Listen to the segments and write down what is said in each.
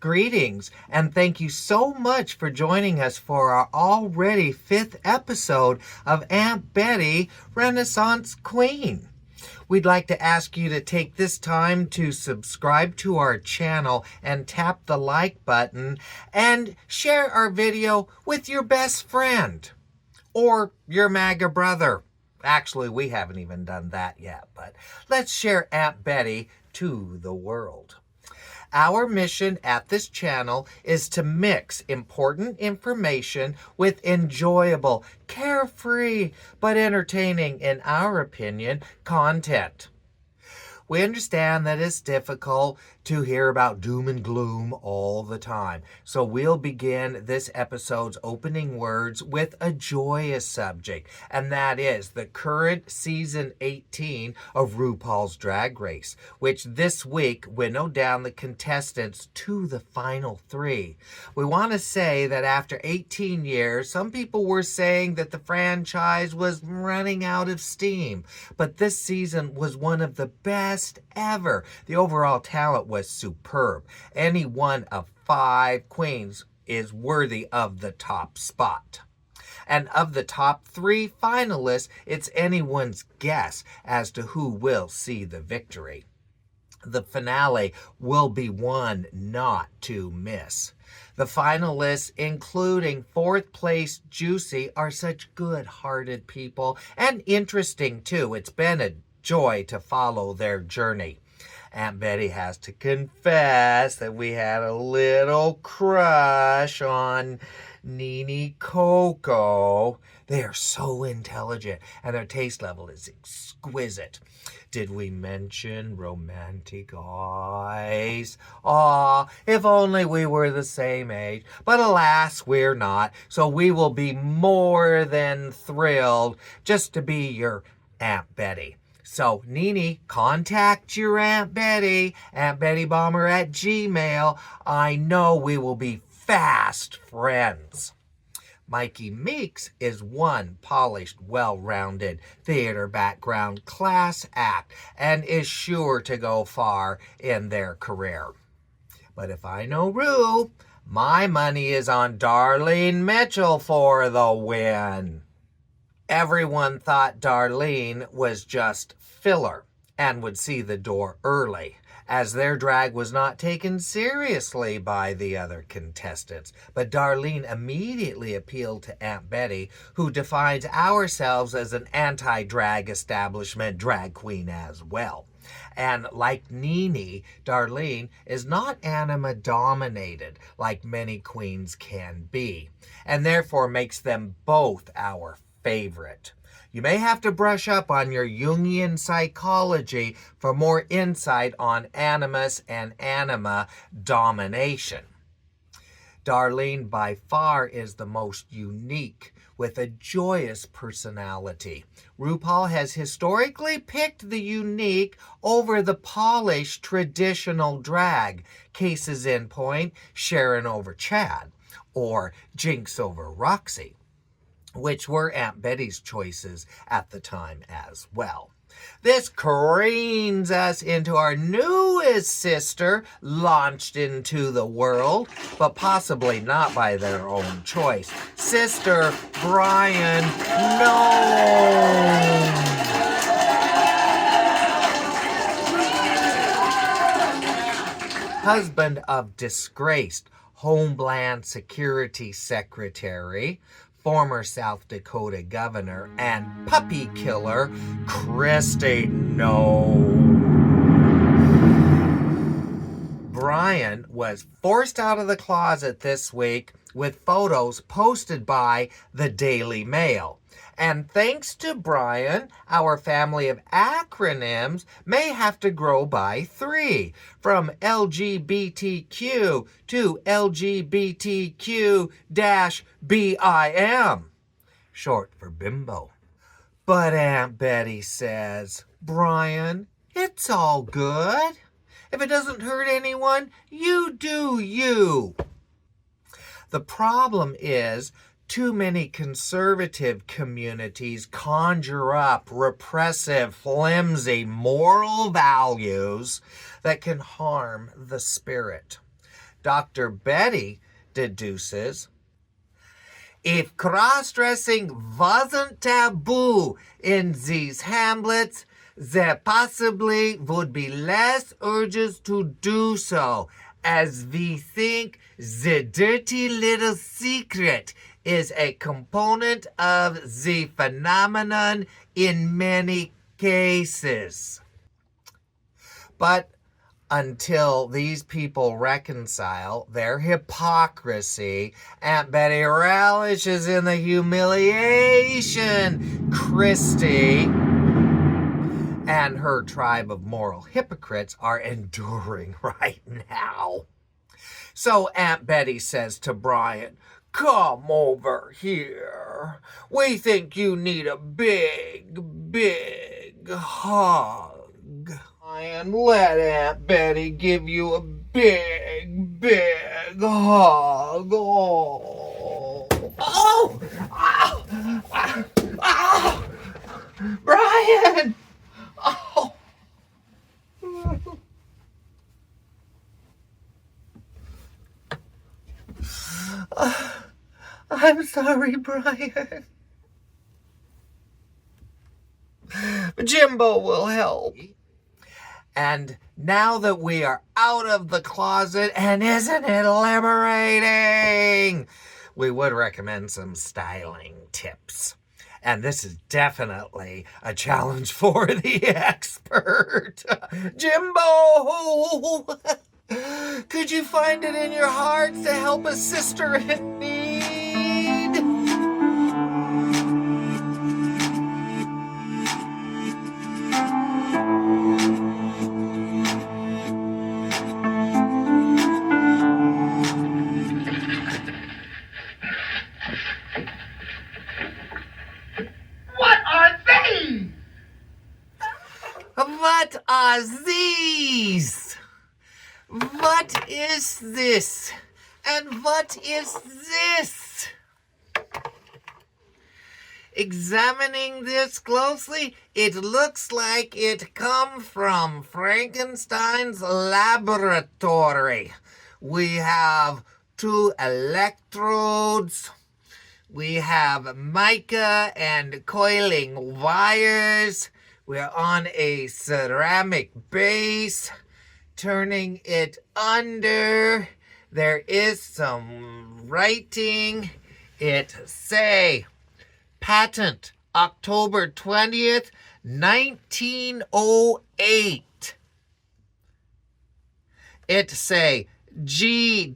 Greetings, and thank you so much for joining us for our already 5th episode of Aunt Betty, Renaissance Queen. We'd like to ask you to take this time to subscribe to our channel and tap the like button and share our video with your best friend or your MAGA brother. Actually, we haven't even done that yet, but let's share Aunt Betty to the world. Our mission at this channel is to mix important information with enjoyable, carefree, but entertaining, in our opinion, content. We understand that it's difficult to hear about doom and gloom all the time. So we'll begin this episode's opening words with a joyous subject, and that is the current season 18 of RuPaul's Drag Race, which this week winnowed down the contestants to the final 3. We want to say that after 18 years, some people were saying that the franchise was running out of steam, but this season was one of the best ever. The overall talent was superb. Any one of 5 queens is worthy of the top spot. And of the top 3 finalists, it's anyone's guess as to who will see the victory. The finale will be one not to miss. The finalists, including 4th place Juicy, are such good-hearted people and interesting too. It's been a joy to follow their journey. Aunt Betty has to confess that we had a little crush on Nene Coco. They are so intelligent and their taste level is exquisite. Did we mention romantic eyes? Aw, if only we were the same age. But alas, we're not. So we will be more than thrilled just to be your Aunt Betty. So, Nene, contact your Aunt Betty, AuntBettyBomber@gmail. I know we will be fast friends. Mikey Meeks is one polished, well-rounded theater background class act and is sure to go far in their career. But if I know Rue, my money is on Darlene Mitchell for the win. Everyone thought Darlene was just filler and would see the door early, as their drag was not taken seriously by the other contestants. But Darlene immediately appealed to Aunt Betty, who defines ourselves as an anti-drag establishment drag queen as well. And like Nene, Darlene is not anima-dominated like many queens can be, and therefore makes them both our favorite. You may have to brush up on your Jungian psychology for more insight on animus and anima domination. Darlene by far is the most unique, with a joyous personality. RuPaul has historically picked the unique over the polished traditional drag. Cases in point, Sharon over Chad, or Jinx over Roxy, which were Aunt Betty's choices at the time as well. This careens us into our newest sister, launched into the world, but possibly not by their own choice. Sister Brian Gnome. Husband of disgraced Homeland Security Secretary, former South Dakota governor, and puppy killer, Christy No. Brian was forced out of the closet this week with photos posted by the Daily Mail. And thanks to Brian, our family of acronyms may have to grow by 3, from LGBTQ to LGBTQ-BIM, short for bimbo. But Aunt Betty says, Brian, it's all good. If it doesn't hurt anyone, you do you. The problem is, too many conservative communities conjure up repressive, flimsy moral values that can harm the spirit. Dr. Betty deduces, if cross-dressing wasn't taboo in these hamlets, there possibly would be less urges to do so, as we think the dirty little secret is a component of the phenomenon in many cases. But until these people reconcile their hypocrisy, Aunt Betty relishes in the humiliation Christy and her tribe of moral hypocrites are enduring right now. So Aunt Betty says to Brian, come over here. We think you need a big, big hug. And let Aunt Betty give you a big, big hug. Oh, oh, oh, oh, oh. Brian. Oh. I'm sorry, Brian. Jimbo will help. And now that we are out of the closet, and isn't it liberating? We would recommend some styling tips. And this is definitely a challenge for the expert. Jimbo! Could you find it in your heart to help a sister in need? What are these? What is this? And what is this? Examining this closely, it looks like it come from Frankenstein's laboratory. We have 2 electrodes. We have mica and coiling wires. We're on a ceramic base, turning it under. There is some writing. It say, patent, October 20th, 1908. It say, G.E.co.USA.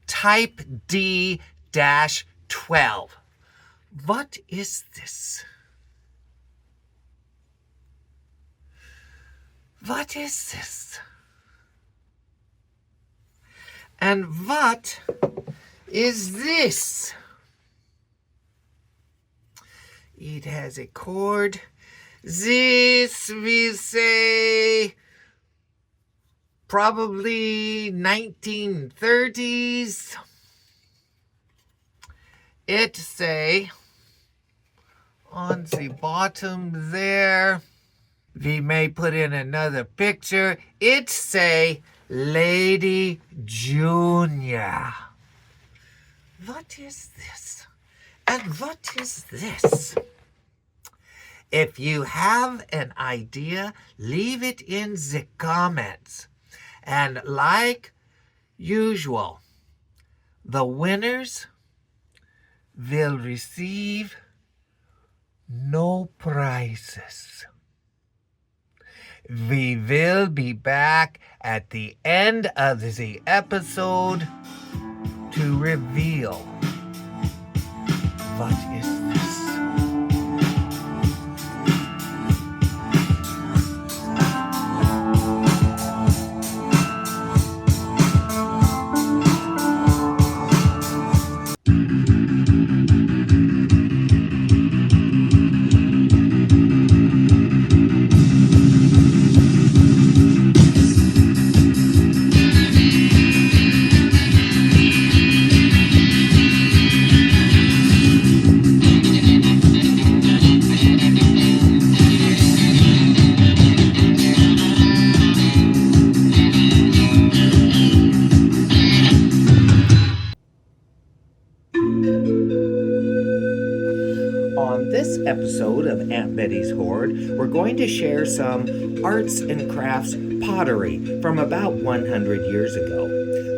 Type D-12. What is this? What is this? And what is this? It has a cord. This we say probably 1930s. It say on the bottom there, we may put in another picture. It say Lady Junior. What is this? And what is this? If you have an idea, leave it in the comments. And like usual, the winners will receive no prizes. We will be back at the end of the episode to reveal what is this. On this episode of Aunt Betty's Hoard, we're going to share some arts and crafts pottery from about 100 years ago.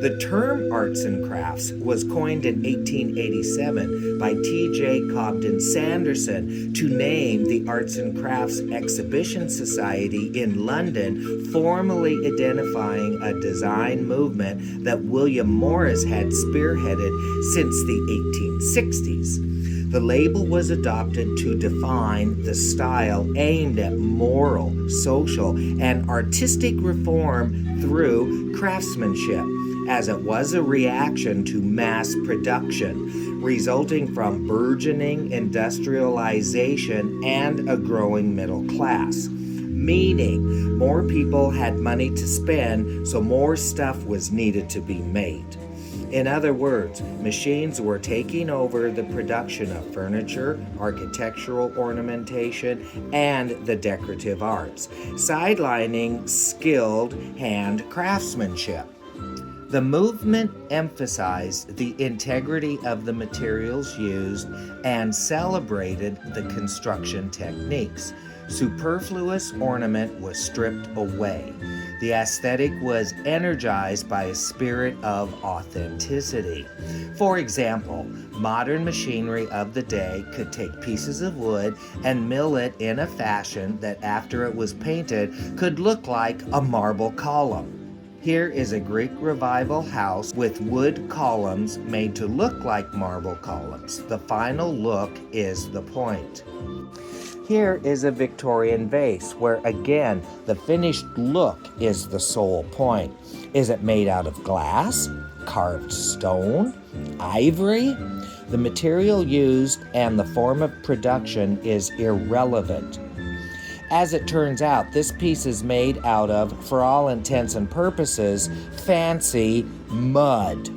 The term arts and crafts was coined in 1887 by T.J. Cobden Sanderson to name the Arts and Crafts Exhibition Society in London, formally identifying a design movement that William Morris had spearheaded since the 1860s. The label was adopted to define the style aimed at moral, social, and artistic reform through craftsmanship, as it was a reaction to mass production, resulting from burgeoning industrialization and a growing middle class. Meaning, more people had money to spend, so more stuff was needed to be made. In other words, machines were taking over the production of furniture, architectural ornamentation, and the decorative arts, sidelining skilled hand craftsmanship. The movement emphasized the integrity of the materials used and celebrated the construction techniques. Superfluous ornament was stripped away. The aesthetic was energized by a spirit of authenticity. For example, modern machinery of the day could take pieces of wood and mill it in a fashion that after it was painted could look like a marble column. Here is a Greek Revival house with wood columns made to look like marble columns. The final look is the point. Here is a Victorian vase where, again, the finished look is the sole point. Is it made out of glass, carved stone, ivory? The material used and the form of production is irrelevant. As it turns out, this piece is made out of, for all intents and purposes, fancy mud.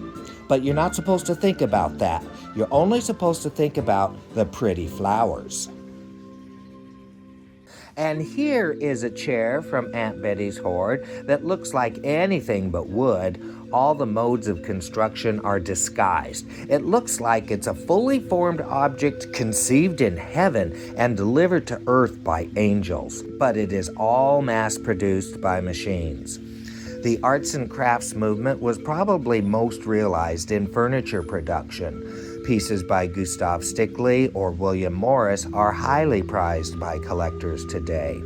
But you're not supposed to think about that. You're only supposed to think about the pretty flowers. And here is a chair from Aunt Betty's Hoard that looks like anything but wood. All the modes of construction are disguised. It looks like it's a fully formed object conceived in heaven and delivered to earth by angels. But it is all mass-produced by machines. The arts and crafts movement was probably most realized in furniture production. Pieces by Gustav Stickley or William Morris are highly prized by collectors today.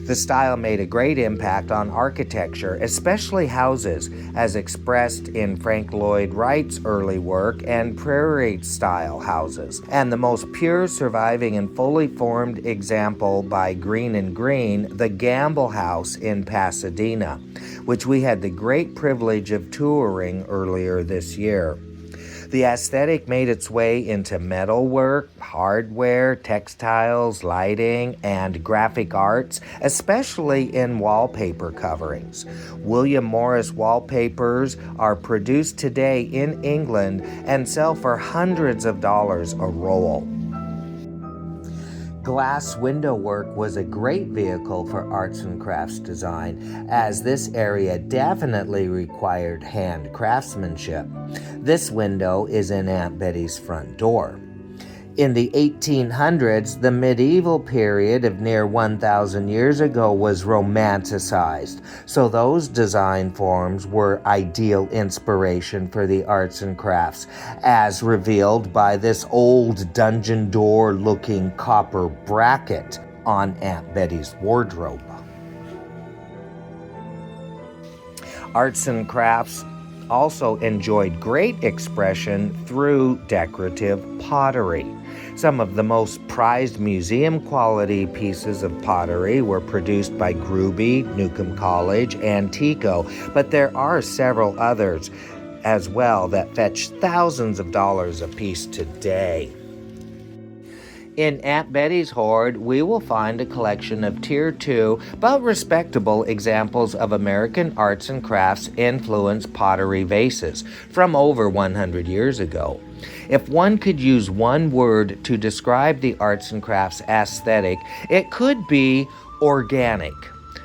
The style made a great impact on architecture, especially houses, as expressed in Frank Lloyd Wright's early work and prairie-style houses. And the most pure surviving and fully formed example by Green and Green, the Gamble House in Pasadena, which we had the great privilege of touring earlier this year. The aesthetic made its way into metalwork, hardware, textiles, lighting, and graphic arts, especially in wallpaper coverings. William Morris wallpapers are produced today in England and sell for hundreds of dollars a roll. Glass window work was a great vehicle for arts and crafts design, as this area definitely required hand craftsmanship. This window is in Aunt Betty's front door. In the 1800s, the medieval period of near 1,000 years ago was romanticized, so those design forms were ideal inspiration for the arts and crafts, as revealed by this old dungeon door-looking copper bracket on Aunt Betty's wardrobe. Arts and crafts also enjoyed great expression through decorative pottery. Some of the most prized museum-quality pieces of pottery were produced by Gruby, Newcomb College, and Tico, but there are several others as well that fetch thousands of dollars a piece today. In Aunt Betty's Hoard, we will find a collection of Tier 2 but respectable examples of American arts and crafts influenced pottery vases from over 100 years ago. If one could use one word to describe the arts and crafts aesthetic, it could be organic.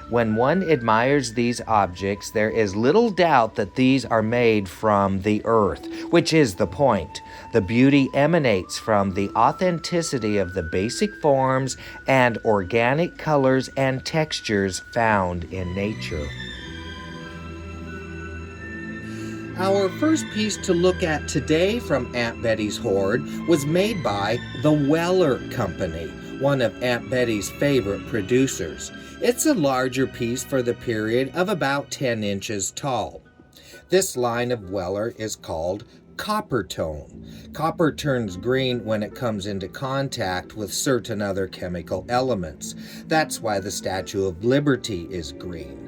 When one admires these objects, there is little doubt that these are made from the earth, which is the point. The beauty emanates from the authenticity of the basic forms and organic colors and textures found in nature. Our first piece to look at today from Aunt Betty's hoard was made by the Weller Company, one of Aunt Betty's favorite producers. It's a larger piece for the period of about 10 inches tall. This line of Weller is called copper tone. Copper turns green when it comes into contact with certain other chemical elements. That's why the Statue of Liberty is green.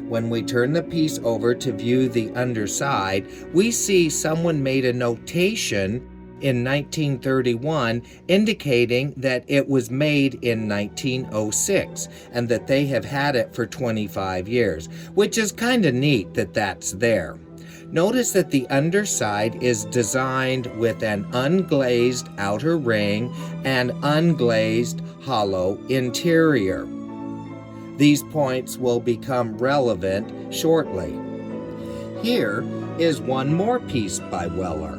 When we turn the piece over to view the underside, we see someone made a notation in 1931 indicating that it was made in 1906 and that they have had it for 25 years, which is kind of neat that that's there. Notice that the underside is designed with an unglazed outer ring and unglazed hollow interior. These points will become relevant shortly. Here is one more piece by Weller.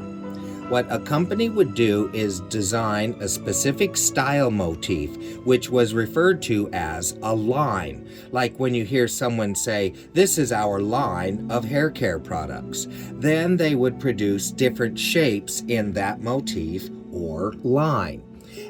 What a company would do is design a specific style motif, which was referred to as a line, like when you hear someone say, "This is our line of hair care products." Then they would produce different shapes in that motif or line.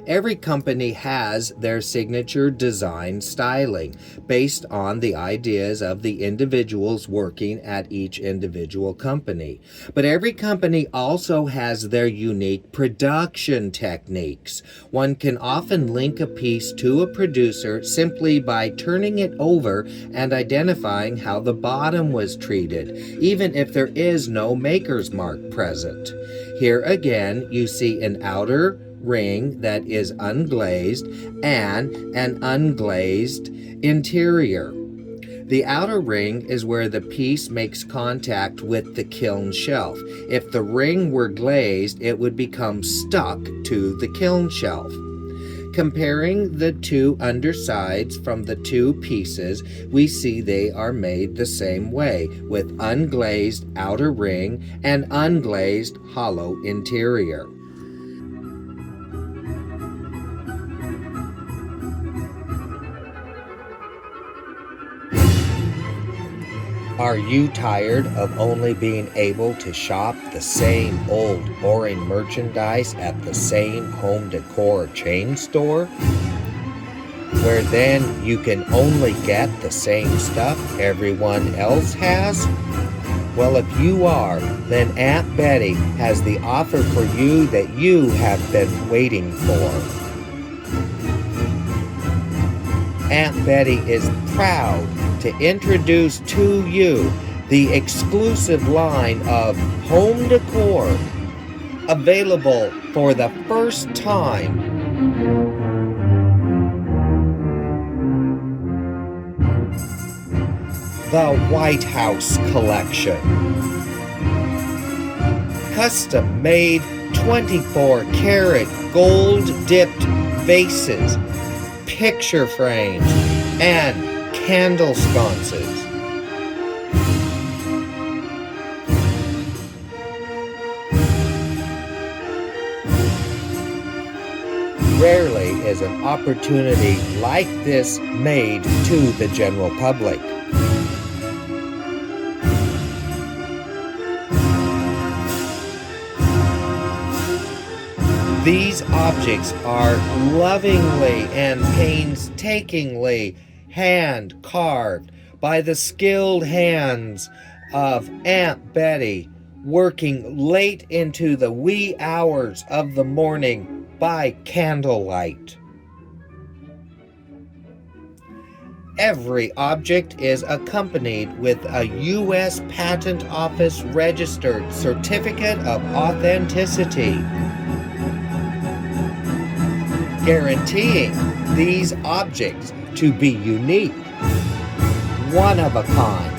Every company has their signature design styling based on the ideas of the individuals working at each individual company. But every company also has their unique production techniques. One can often link a piece to a producer simply by turning it over and identifying how the bottom was treated, even if there is no maker's mark present. Here again, you see an outer ring that is unglazed and an unglazed interior. The outer ring is where the piece makes contact with the kiln shelf. If the ring were glazed, it would become stuck to the kiln shelf. Comparing the two undersides from the two pieces, we see they are made the same way, with unglazed outer ring and unglazed hollow interior. Are you tired of only being able to shop the same old, boring merchandise at the same home decor chain store? Where then you can only get the same stuff everyone else has? Well, if you are, then Aunt Betty has the offer for you that you have been waiting for. Aunt Betty is proud to introduce to you the exclusive line of home decor, available for the first time. The White House Collection. Custom-made 24-karat gold-dipped vases, picture frames, and candle sconces. Rarely is an opportunity like this made to the general public. These objects are lovingly and painstakingly hand-carved by the skilled hands of Aunt Betty, working late into the wee hours of the morning by candlelight. Every object is accompanied with a U.S. Patent Office registered certificate of authenticity, guaranteeing these objects to be unique, one of a kind,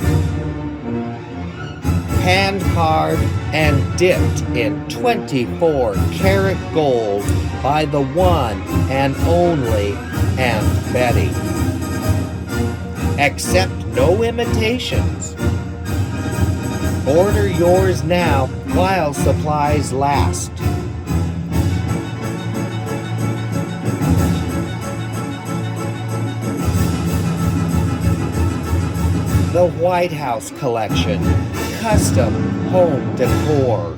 hand-carved and dipped in 24-karat gold by the one and only Aunt Betty. Accept no imitations. Order yours now while supplies last. The White House Collection, custom home decor.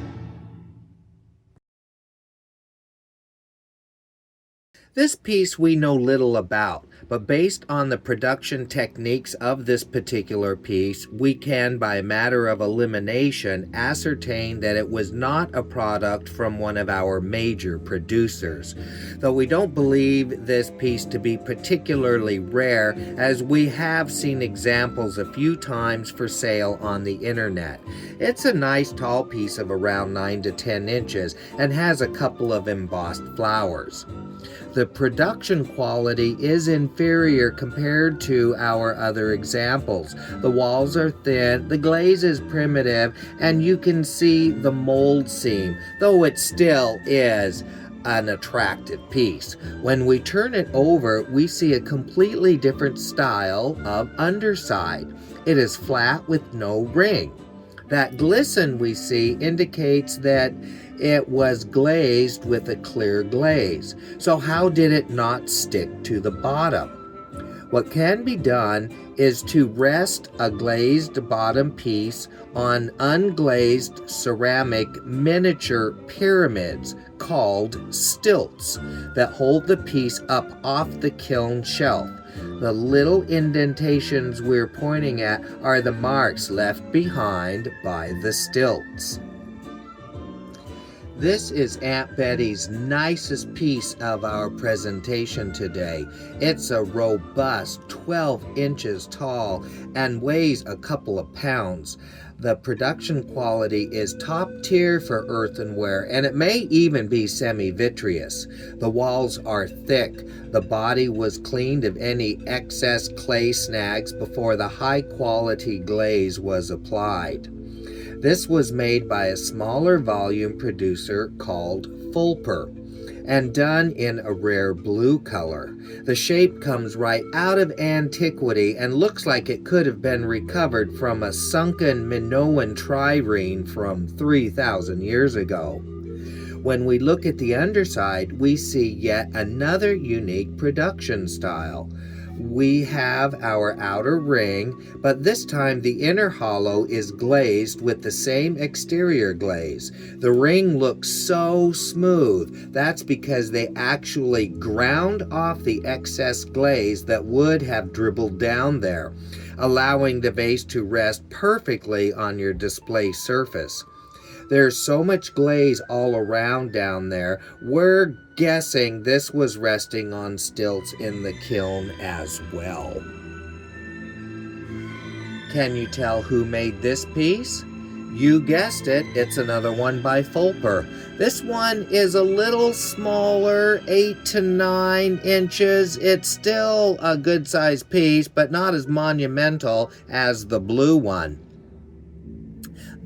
This piece we know little about, but based on the production techniques of this particular piece, we can, by a matter of elimination, ascertain that it was not a product from one of our major producers. Though we don't believe this piece to be particularly rare, as we have seen examples a few times for sale on the internet. It's a nice tall piece of around 9 to 10 inches and has a couple of embossed flowers. The production quality is inferior compared to our other examples. The walls are thin, the glaze is primitive, and you can see the mold seam, though it still is an attractive piece. When we turn it over, we see a completely different style of underside. It is flat with no ring. That glisten we see indicates that it was glazed with a clear glaze. So how did it not stick to the bottom? What can be done is to rest a glazed bottom piece on unglazed ceramic miniature pyramids called stilts that hold the piece up off the kiln shelf. The little indentations we're pointing at are the marks left behind by the stilts. This is Aunt Betty's nicest piece of our presentation today. It's a robust 12 inches tall and weighs a couple of pounds. The production quality is top tier for earthenware, and it may even be semi-vitreous. The walls are thick. The body was cleaned of any excess clay snags before the high-quality glaze was applied. This was made by a smaller volume producer called Fulper and done in a rare blue color. The shape comes right out of antiquity and looks like it could have been recovered from a sunken Minoan trireme from 3,000 years ago. When we look at the underside, we see yet another unique production style. We have our outer ring, but this time the inner hollow is glazed with the same exterior glaze. The ring looks so smooth. That's because they actually ground off the excess glaze that would have dribbled down there, allowing the vase to rest perfectly on your display surface. There's so much glaze all around down there, we're guessing this was resting on stilts in the kiln as well. Can you tell who made this piece? You guessed it, it's another one by Fulper. This one is a little smaller, 8 to 9 inches. It's still a good-sized piece, but not as monumental as the blue one.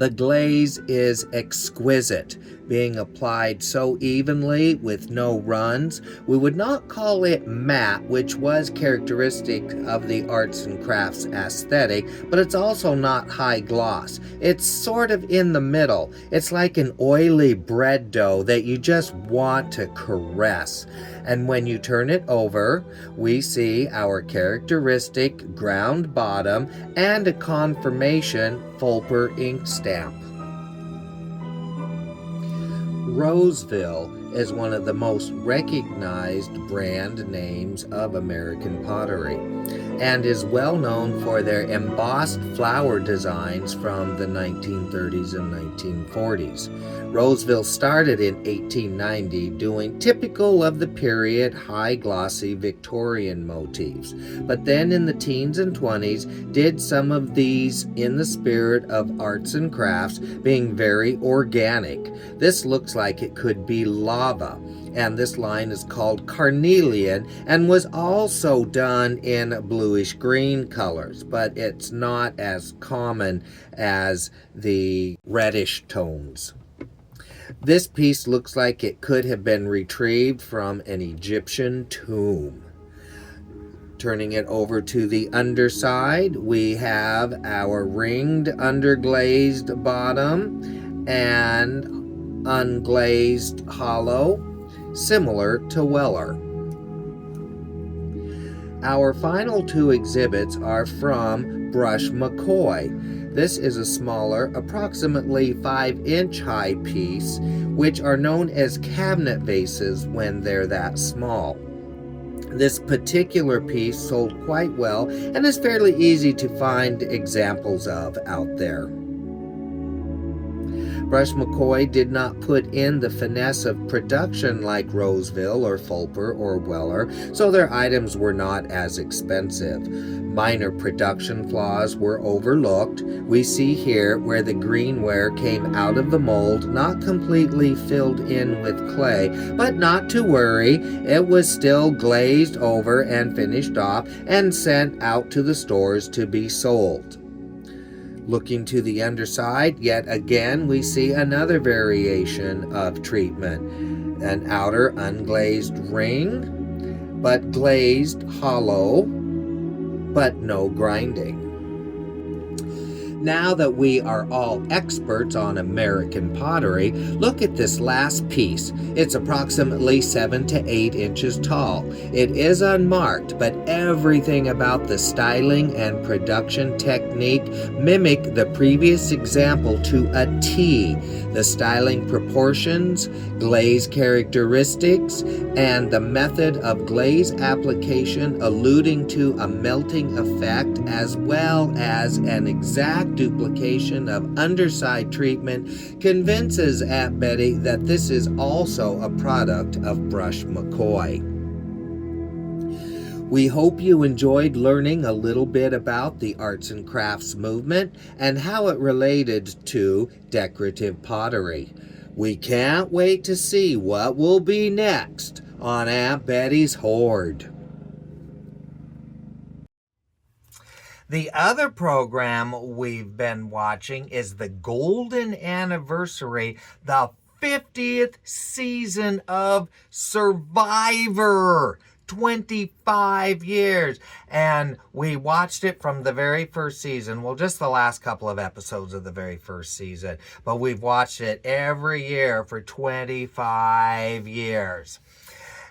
The glaze is exquisite, being applied so evenly with no runs. We would not call it matte, which was characteristic of the arts and crafts aesthetic, but it's also not high gloss. It's sort of in the middle. It's like an oily bread dough that you just want to caress. And when you turn it over, we see our characteristic ground bottom and a confirmation Fulper ink stamp. Roseville is one of the most recognized brand names of American pottery and is well known for their embossed flower designs from the 1930s and 1940s. Roseville started in 1890 doing typical of the period high glossy Victorian motifs, but then in the teens and 20s did some of these in the spirit of arts and crafts, being very organic. This looks like it could be lava, and this line is called carnelian and was also done in bluish green colors, but it's not as common as the reddish tones. This piece looks like it could have been retrieved from an Egyptian tomb. Turning it over to the underside, we have our ringed underglazed bottom and unglazed hollow, similar to Weller. Our final two exhibits are from Brush McCoy. This is a smaller, approximately 5-inch high piece, which are known as cabinet vases when they're that small. This particular piece sold quite well and is fairly easy to find examples of out there. Brush McCoy did not put in the finesse of production like Roseville or Fulper or Weller, so their items were not as expensive. Minor production flaws were overlooked. We see here where the greenware came out of the mold, not completely filled in with clay, but not to worry, it was still glazed over and finished off and sent out to the stores to be sold. Looking to the underside, yet again we see another variation of treatment. An outer unglazed ring, but glazed hollow, but no grinding. Now that we are all experts on American pottery, look at this last piece. It's approximately 7 to 8 inches tall. It is unmarked, but everything about the styling and production technique mimic the previous example to a T. The styling proportions, glaze characteristics, and the method of glaze application alluding to a melting effect as well as an exact duplication of underside treatment convinces Aunt Betty that this is also a product of Brush McCoy. We hope you enjoyed learning a little bit about the arts and crafts movement and how it related to decorative pottery. We can't wait to see what will be next on Aunt Betty's Hoard. The other program we've been watching is the golden anniversary, the 50th season of Survivor. 25 years. And we watched it from the very first season. Well, just the last couple of episodes of the very first season. But we've watched it every year for 25 years.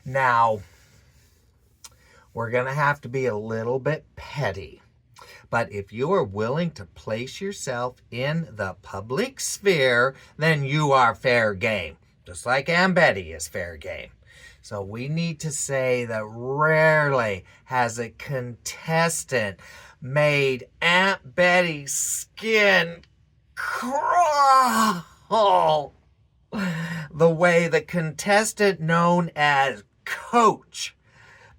Now, we're going to have to be a little bit petty. But if you are willing to place yourself in the public sphere, then you are fair game. Just like Aunt Betty is fair game. So we need to say that rarely has a contestant made Aunt Betty's skin crawl the way the contestant known as Coach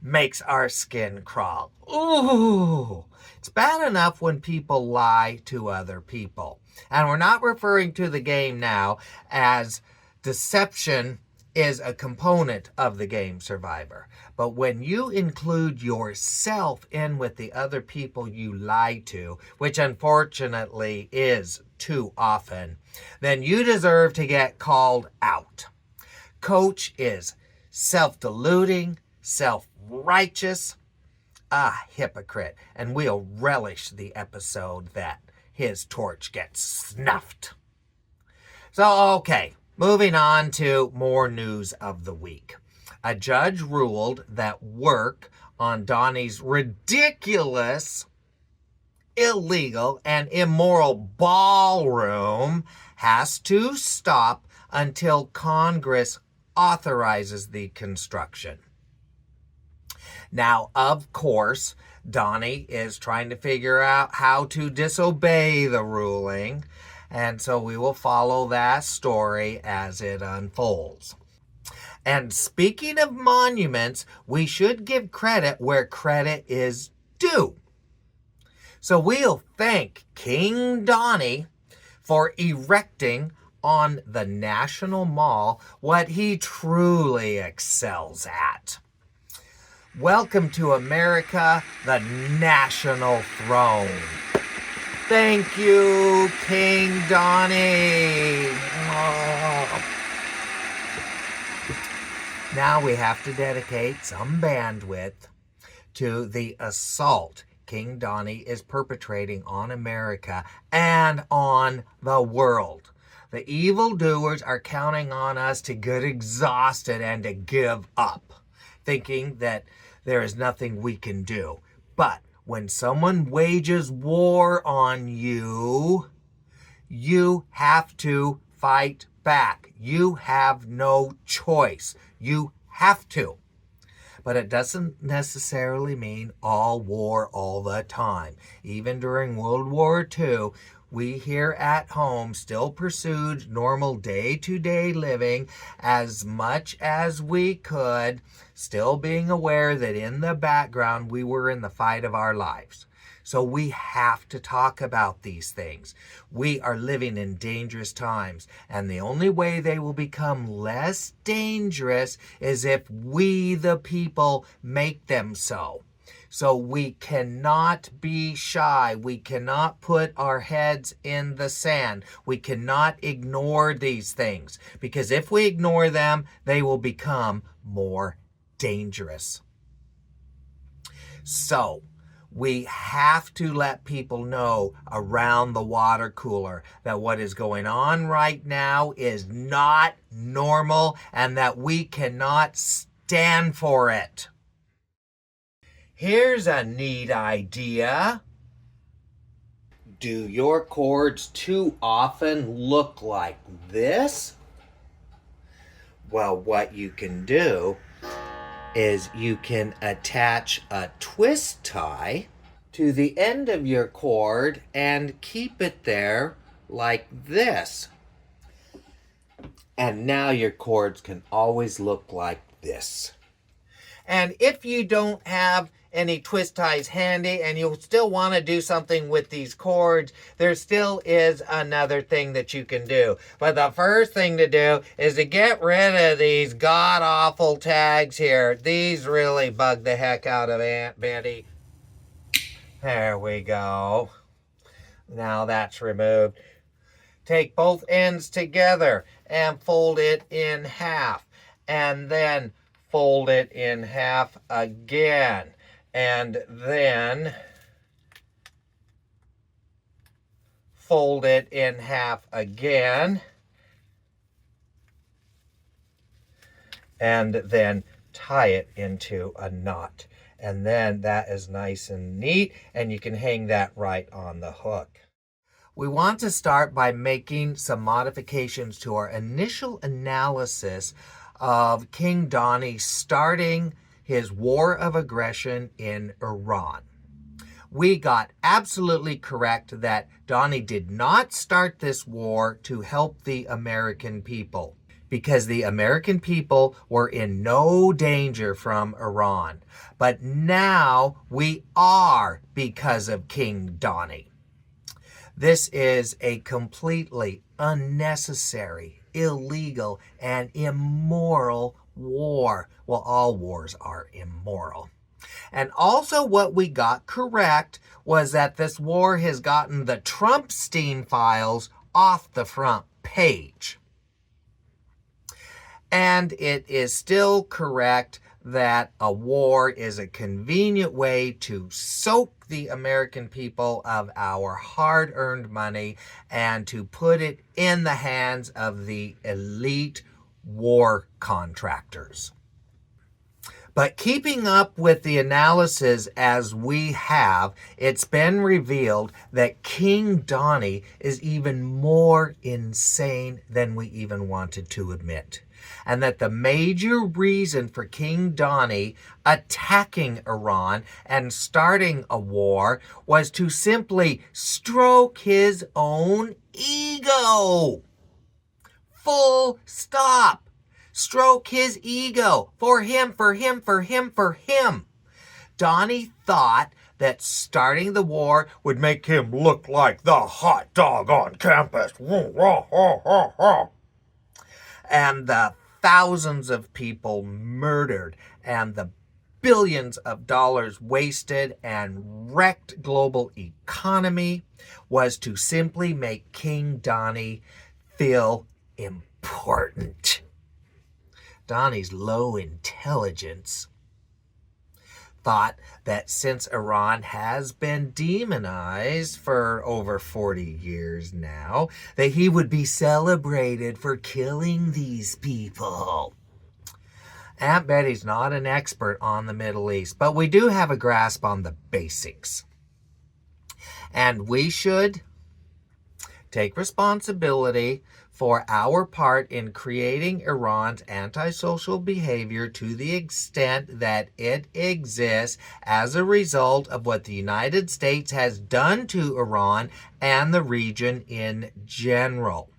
makes our skin crawl. Ooh! It's bad enough when people lie to other people. And we're not referring to the game now, as deception is a component of the game Survivor. But when you include yourself in with the other people you lie to, which unfortunately is too often, then you deserve to get called out. Coach is self-deluding, self-righteous, a hypocrite, and we'll relish the episode that his torch gets snuffed. So, okay. Moving on to more news of the week. A judge ruled that work on Donnie's ridiculous, illegal, and immoral ballroom has to stop until Congress authorizes the construction. Now, of course, Donnie is trying to figure out how to disobey the ruling. And so we will follow that story as it unfolds. And speaking of monuments, we should give credit where credit is due. So we'll thank King Donnie for erecting on the National Mall what he truly excels at. Welcome to America, the national throne. Thank you, King Donnie. Oh. Now we have to dedicate some bandwidth to the assault King Donnie is perpetrating on America and on the world. The evildoers are counting on us to get exhausted and to give up, thinking that there is nothing we can do. But when someone wages war on you, you have to fight back. You have no choice. You have to. But it doesn't necessarily mean all war all the time. Even during World War II, we here at home still pursued normal day-to-day living as much as we could, still being aware that in the background we were in the fight of our lives. So we have to talk about these things. We are living in dangerous times, and the only way they will become less dangerous is if we, the people, make them so. So we cannot be shy. We cannot put our heads in the sand. We cannot ignore these things, because if we ignore them, they will become more dangerous. So we have to let people know around the water cooler that what is going on right now is not normal and that we cannot stand for it. Here's a neat idea. Do your cords too often look like this? Well, what you can do is you can attach a twist tie to the end of your cord and keep it there like this. And now your cords can always look like this. And if you don't have any twist ties handy and you still want to do something with these cords, there still is another thing that you can do. But the first thing to do is to get rid of these god-awful tags here. These really bug the heck out of Aunt Betty. There we go. Now that's removed. Take both ends together and fold it in half. And then fold it in half again. And then fold it in half again. And then tie it into a knot. And then that is nice and neat, and you can hang that right on the hook. We want to start by making some modifications to our initial analysis of King Donnie starting his war of aggression in Iran. We got absolutely correct that Donnie did not start this war to help the American people, because the American people were in no danger from Iran. But now we are, because of King Donnie. This is a completely unnecessary, illegal, and immoral war. Well, all wars are immoral. And also what we got correct was that this war has gotten the Trumpstein files off the front page. And it is still correct that a war is a convenient way to soak the American people of our hard-earned money and to put it in the hands of the elite war contractors. But keeping up with the analysis as we have, it's been revealed that King Donnie is even more insane than we even wanted to admit. And that the major reason for King Donnie attacking Iran and starting a war was to simply stroke his own ego. Full stop. Stroke his ego. For him, for him, for him, for him. Donnie thought that starting the war would make him look like the hot dog on campus. And the thousands of people murdered and the billions of dollars wasted and wrecked global economy was to simply make King Donnie feel important. Donnie's low intelligence thought that since Iran has been demonized for over 40 years now, that he would be celebrated for killing these people. Aunt Betty's not an expert on the Middle East, but we do have a grasp on the basics. And we should take responsibility for our part in creating Iran's antisocial behavior to the extent that it exists as a result of what the United States has done to Iran and the region in general.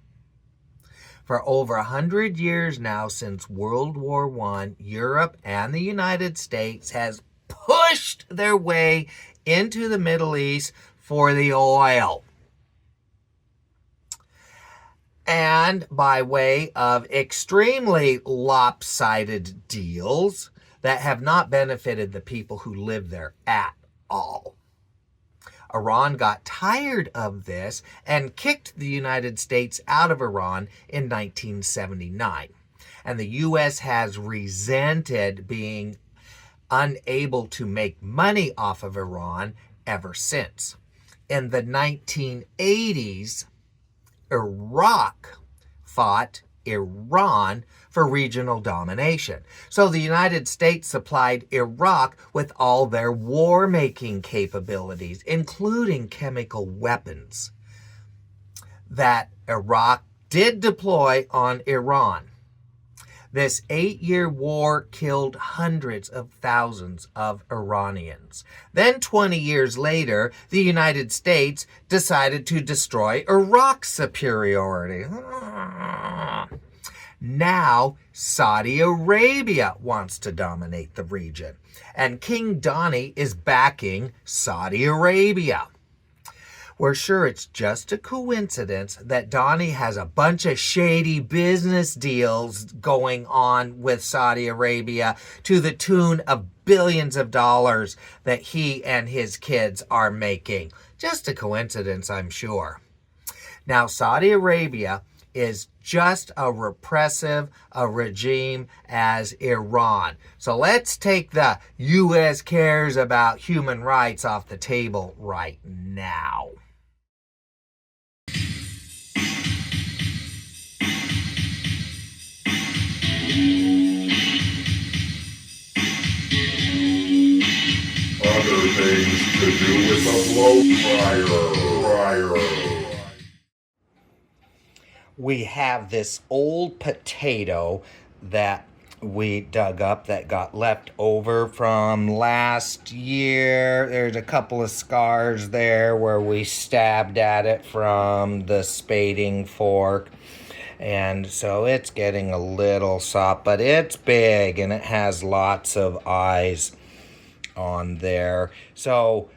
For over 100 years now, since World War I, Europe and the United States has pushed their way into the Middle East for the oil. And by way of extremely lopsided deals that have not benefited the people who live there at all. Iran got tired of this and kicked the United States out of Iran in 1979. And the U.S. has resented being unable to make money off of Iran ever since. In the 1980s, Iraq fought Iran for regional domination. So the United States supplied Iraq with all their war-making capabilities, including chemical weapons, that Iraq did deploy on Iran. This 8-year war killed hundreds of thousands of Iranians. Then 20 years later, the United States decided to destroy Iraq's superiority. Now, Saudi Arabia wants to dominate the region, and King Donnie is backing Saudi Arabia. We're sure it's just a coincidence that Donnie has a bunch of shady business deals going on with Saudi Arabia to the tune of billions of dollars that he and his kids are making. Just a coincidence, I'm sure. Now, Saudi Arabia is just as repressive a regime as Iran. So let's take the U.S. cares about human rights off the table right now. Other things to do with a blow dryer. We have this old potato that we dug up that got left over from last year. There's a couple of scars there where we stabbed at it from the spading fork. And so it's getting a little soft, but it's big and it has lots of eyes on there. So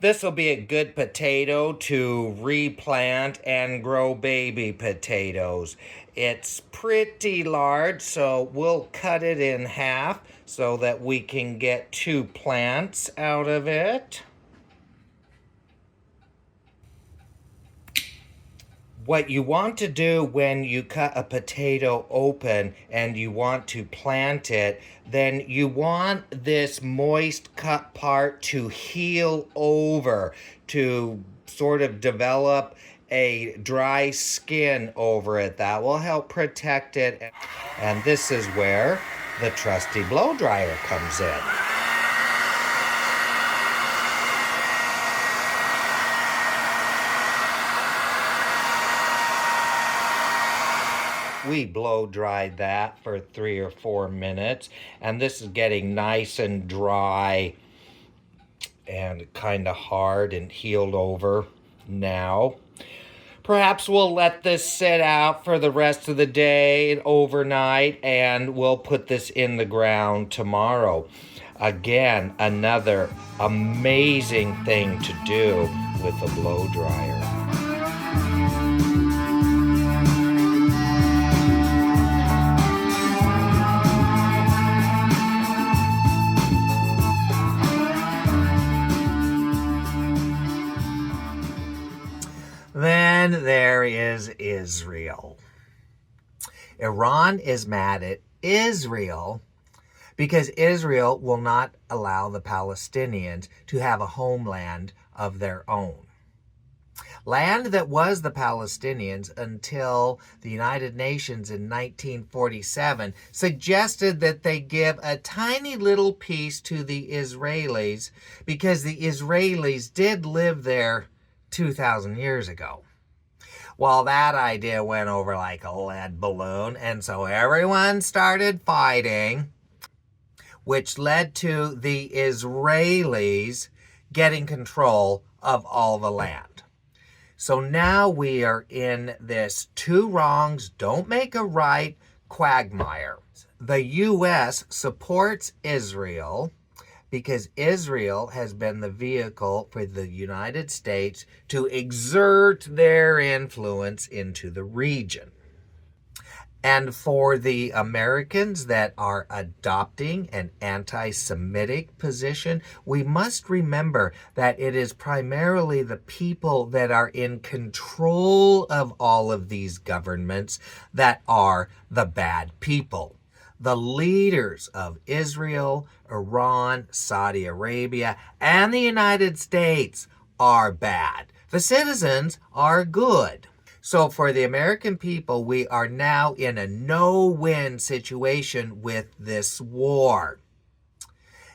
this will be a good potato to replant and grow baby potatoes. It's pretty large, so we'll cut it in half so that we can get 2 plants out of it. What you want to do when you cut a potato open and you want to plant it, then you want this moist cut part to heal over, to sort of develop a dry skin over it. That will help protect it. And this is where the trusty blow dryer comes in. We blow dried that for 3 or 4 minutes, and this is getting nice and dry and kind of hard and healed over now. Perhaps we'll let this sit out for the rest of the day and overnight, and we'll put this in the ground tomorrow. Again, another amazing thing to do with a blow dryer. Then there is Israel. Iran is mad at Israel because Israel will not allow the Palestinians to have a homeland of their own. Land that was the Palestinians until the United Nations in 1947 suggested that they give a tiny little piece to the Israelis because the Israelis did live there 2,000 years ago. Well, that idea went over like a lead balloon, and so everyone started fighting, which led to the Israelis getting control of all the land. So now we are in this two wrongs don't make a right quagmire. The U.S. supports Israel because Israel has been the vehicle for the United States to exert their influence into the region. And for the Americans that are adopting an anti-Semitic position, we must remember that it is primarily the people that are in control of all of these governments that are the bad people. The leaders of Israel, Iran, Saudi Arabia, and the United States are bad. The citizens are good. So for the American people, we are now in a no-win situation with this war.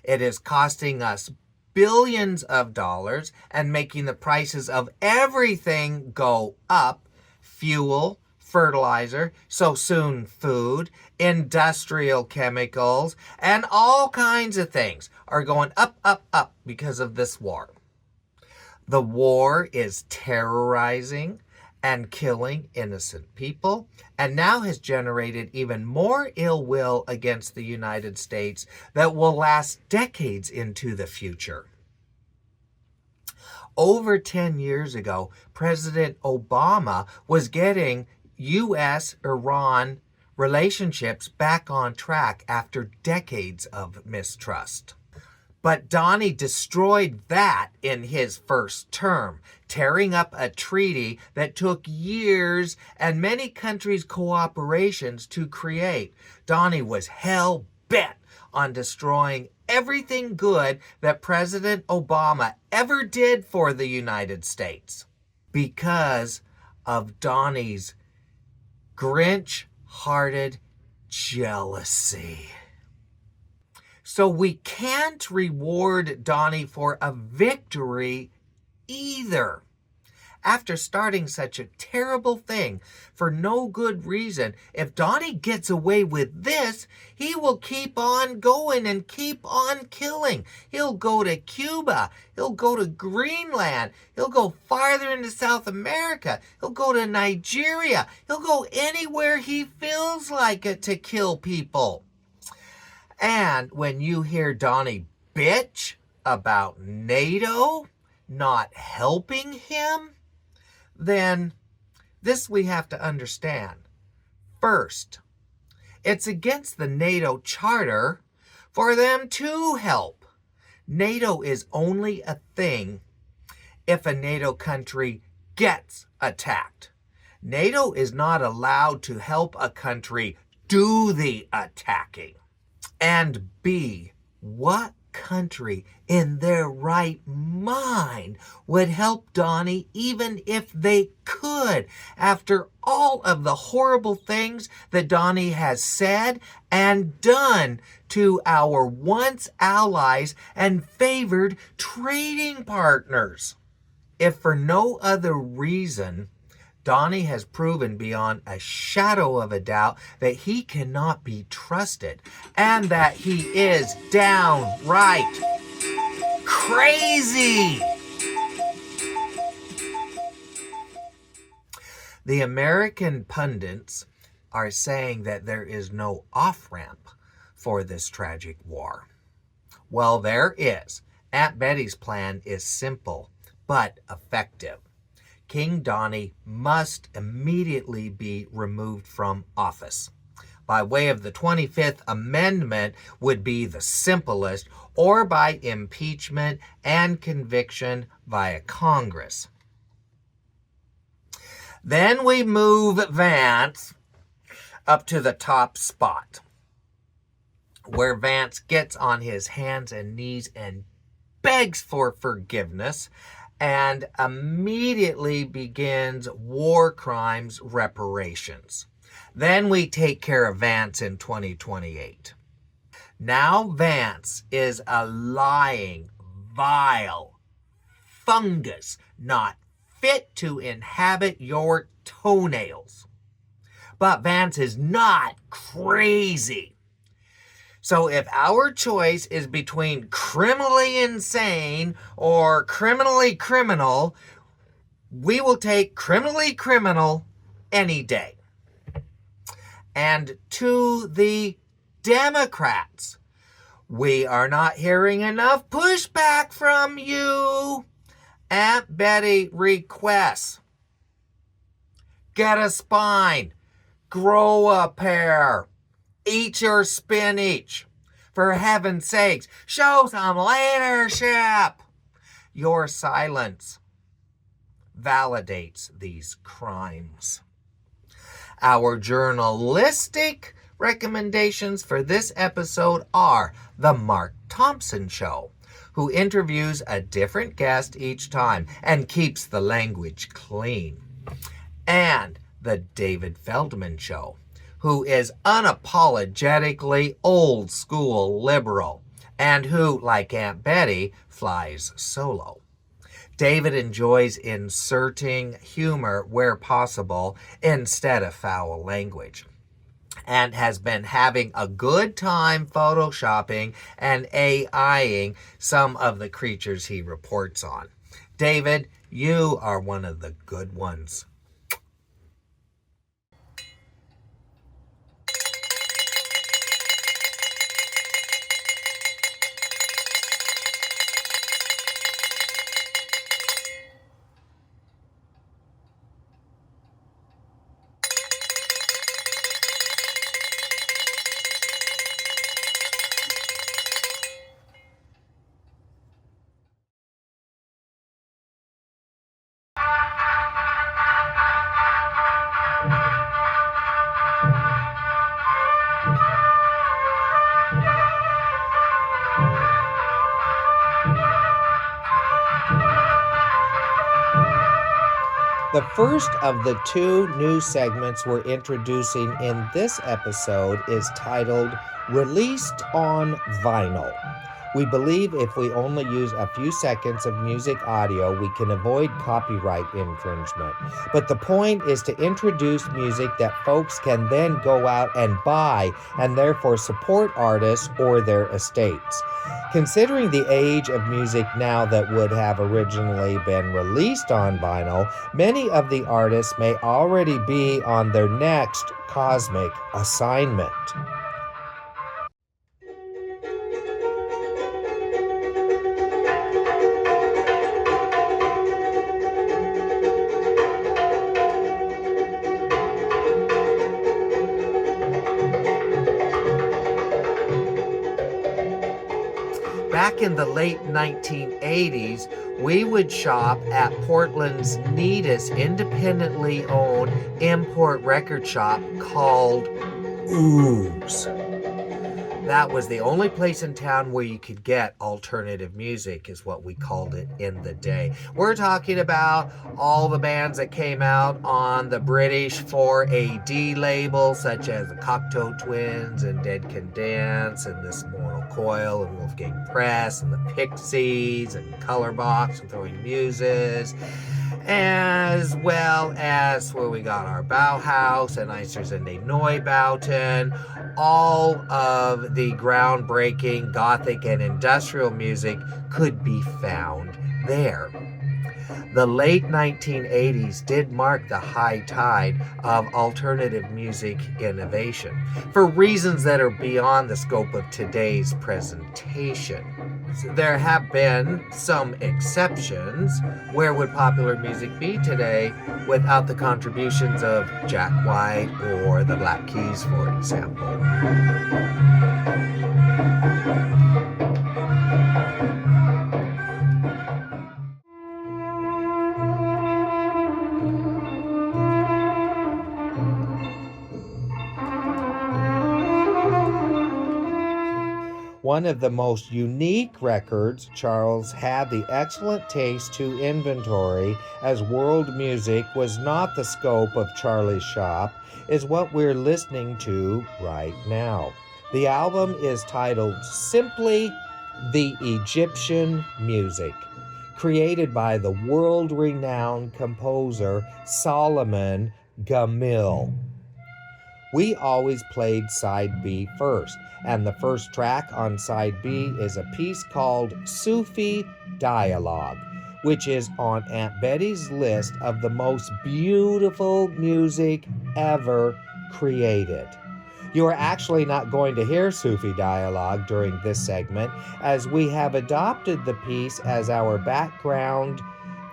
It is costing us billions of dollars and making the prices of everything go up. Fuel, fertilizer, so soon food, industrial chemicals, and all kinds of things are going up, up, up because of this war. The war is terrorizing and killing innocent people, and now has generated even more ill will against the United States that will last decades into the future. Over 10 years ago, President Obama was getting U.S.-Iran relationships back on track after decades of mistrust. But Donnie destroyed that in his first term, tearing up a treaty that took years and many countries' cooperations to create. Donnie was hell-bent on destroying everything good that President Obama ever did for the United States because of Donnie's Grinch-hearted jealousy. So we can't reward Donnie for a victory either. After starting such a terrible thing for no good reason, if Donnie gets away with this, he will keep on going and keep on killing. He'll go to Cuba. He'll go to Greenland. He'll go farther into South America. He'll go to Nigeria. He'll go anywhere he feels like it to kill people. And when you hear Donnie bitch about NATO not helping him, then this we have to understand. First, it's against the NATO charter for them to help. NATO is only a thing if a NATO country gets attacked. NATO is not allowed to help a country do the attacking. And B, what country in their right mind would help Donnie even if they could, after all of the horrible things that Donnie has said and done to our once allies and favored trading partners? If for no other reason, Donnie has proven beyond a shadow of a doubt that he cannot be trusted and that he is downright crazy. The American pundits are saying that there is no off-ramp for this tragic war. Well, there is. Aunt Betty's plan is simple but effective. King Donnie must immediately be removed from office. By way of the 25th Amendment would be the simplest, or by impeachment and conviction via Congress. Then we move Vance up to the top spot. where Vance gets on his hands and knees and begs for forgiveness and immediately begins war crimes reparations. Then we take care of Vance in 2028. Now Vance is a lying, vile fungus, not fit to inhabit your toenails. But Vance is not crazy. So if our choice is between criminally insane or criminally criminal, we will take criminally criminal any day. And to the Democrats, we are not hearing enough pushback from you. Aunt Betty requests, get a spine, grow a pair, eat your spinach. For heaven's sakes, show some leadership. Your silence validates these crimes. Our journalistic recommendations for this episode are The Mark Thompson Show, who interviews a different guest each time and keeps the language clean, and The David Feldman Show, who is unapologetically old school liberal and who, like Aunt Betty, flies solo. David enjoys inserting humor where possible instead of foul language, and has been having a good time photoshopping and AIing some of the creatures he reports on. David, you are one of the good ones. The first of the two new segments we're introducing in this episode is titled Released on Vinyl. We believe if we only use a few seconds of music audio, we can avoid copyright infringement. But the point is to introduce music that folks can then go out and buy and therefore support artists or their estates. Considering the age of music now that would have originally been released on vinyl, many of the artists may already be on their next cosmic assignment. Back in the late 1980s, we would shop at Portland's neatest independently owned import record shop called Ooze. That was the only place in town where you could get alternative music, is what we called it in the day. We're talking about all the bands that came out on the British 4AD label, such as the Cocteau Twins and Dead Can Dance and This Mortal Coil and Wolfgang Press and the Pixies and Colorbox and Throwing Muses, as well as where we got our Bauhaus and Eistersende Neubauten. All of the groundbreaking Gothic and industrial music could be found there. The late 1980s did mark the high tide of alternative music innovation, for reasons that are beyond the scope of today's presentation. There have been some exceptions. Where would popular music be today without the contributions of Jack White or the Black Keys, for example? one of the most unique records, Charles had the excellent taste to inventory, as world music was not the scope of Charlie's shop, is what we're listening to right now. The album is titled simply The Egyptian Music, created by the world-renowned composer Solomon Gamil. We always played side B first, and the first track on side B is a piece called Sufi Dialogue, which is on Aunt Betty's list of the most beautiful music ever created. You are actually not going to hear Sufi Dialogue during this segment, as we have adopted the piece as our background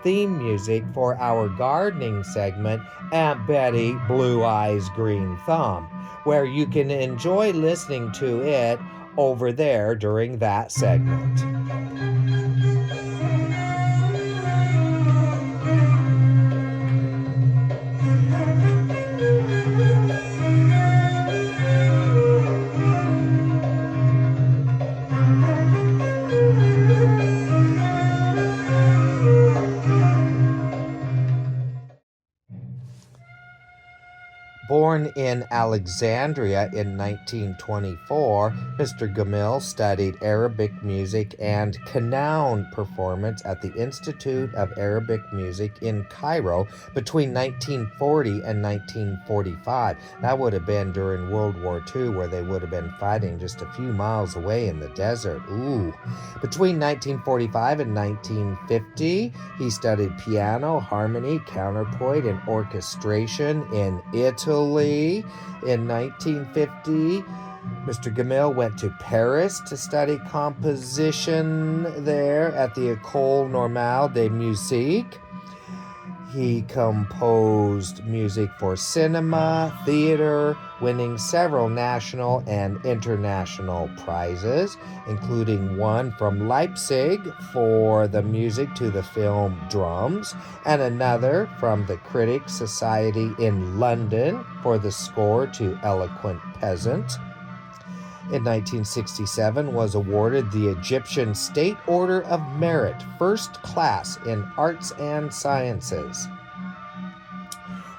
theme music for our gardening segment, Aunt Betty Blue Eyes Green Thumb, where you can enjoy listening to it over there during that segment. Born in Alexandria in 1924, Mr. Gamil studied Arabic music and Qanun performance at the Institute of Arabic Music in Cairo between 1940 and 1945. That would have been during World War II, where they would have been fighting just a few miles away in the desert. Ooh. Between 1945 and 1950, he studied piano, harmony, counterpoint, and orchestration in Italy. In 1950, Mr. Gamil went to Paris to study composition there at the École Normale de Musique. He composed music for cinema, theater, winning several national and international prizes, including one from Leipzig for the music to the film Drums, and another from the Critics Society in London for the score to Eloquent Peasant. In 1967, was awarded the Egyptian State Order of Merit, First Class in Arts and Sciences.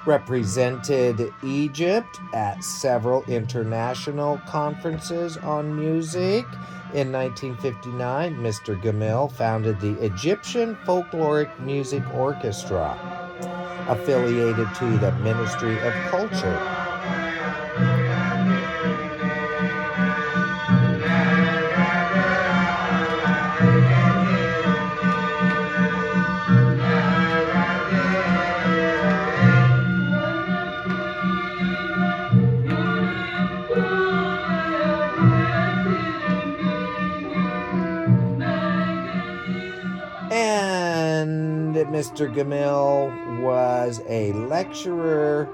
Represented Egypt at several international conferences on music. In 1959, Mr. Gamil founded the Egyptian Folkloric Music Orchestra, affiliated to the Ministry of Culture. And Mr. Gamil was a lecturer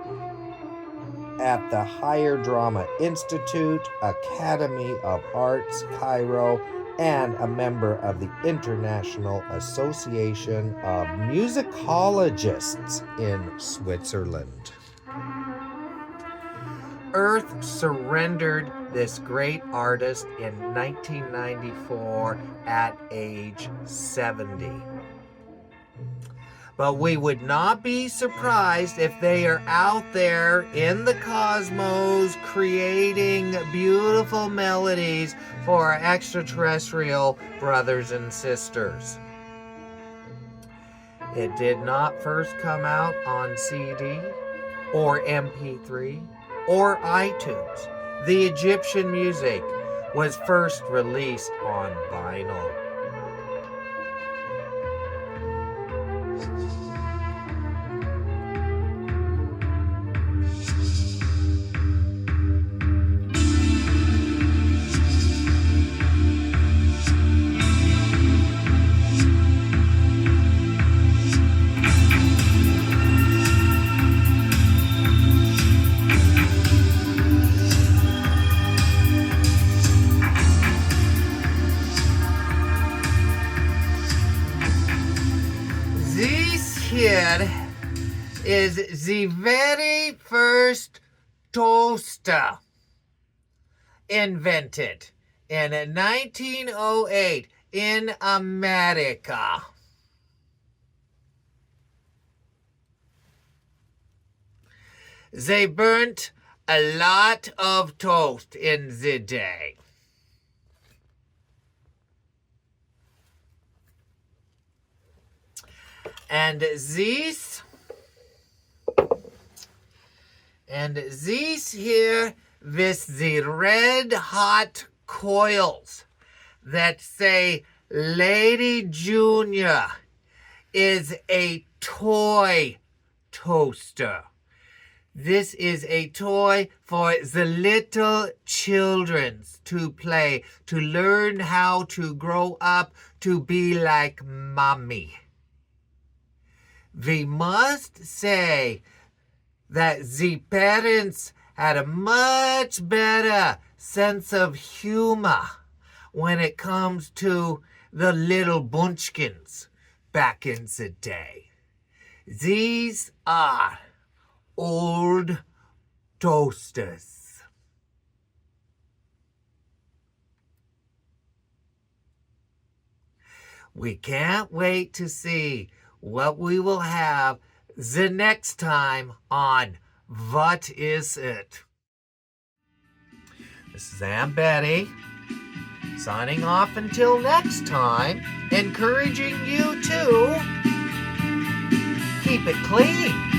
at the Higher Drama Institute, Academy of Arts, Cairo, and a member of the International Association of Musicologists in Switzerland. Earth surrendered this great artist in 1994 at age 70. But we would not be surprised if they are out there in the cosmos creating beautiful melodies for our extraterrestrial brothers and sisters. It did not first come out on CD or MP3 or iTunes. The Egyptian music was first released on vinyl. Is the very first toaster invented in 1908 in America. They burnt a lot of toast in the day. And these here with the red hot coils that say Lady Junior is a toy toaster. This is a toy for the little children to play, to learn how to grow up to be like mommy. We must say that the parents had a much better sense of humor when it comes to the little bunchkins back in the day. These are old toasters. We can't wait to see what we will have the next time on What Is It? This is Aunt Betty signing off until next time, encouraging you to keep it clean.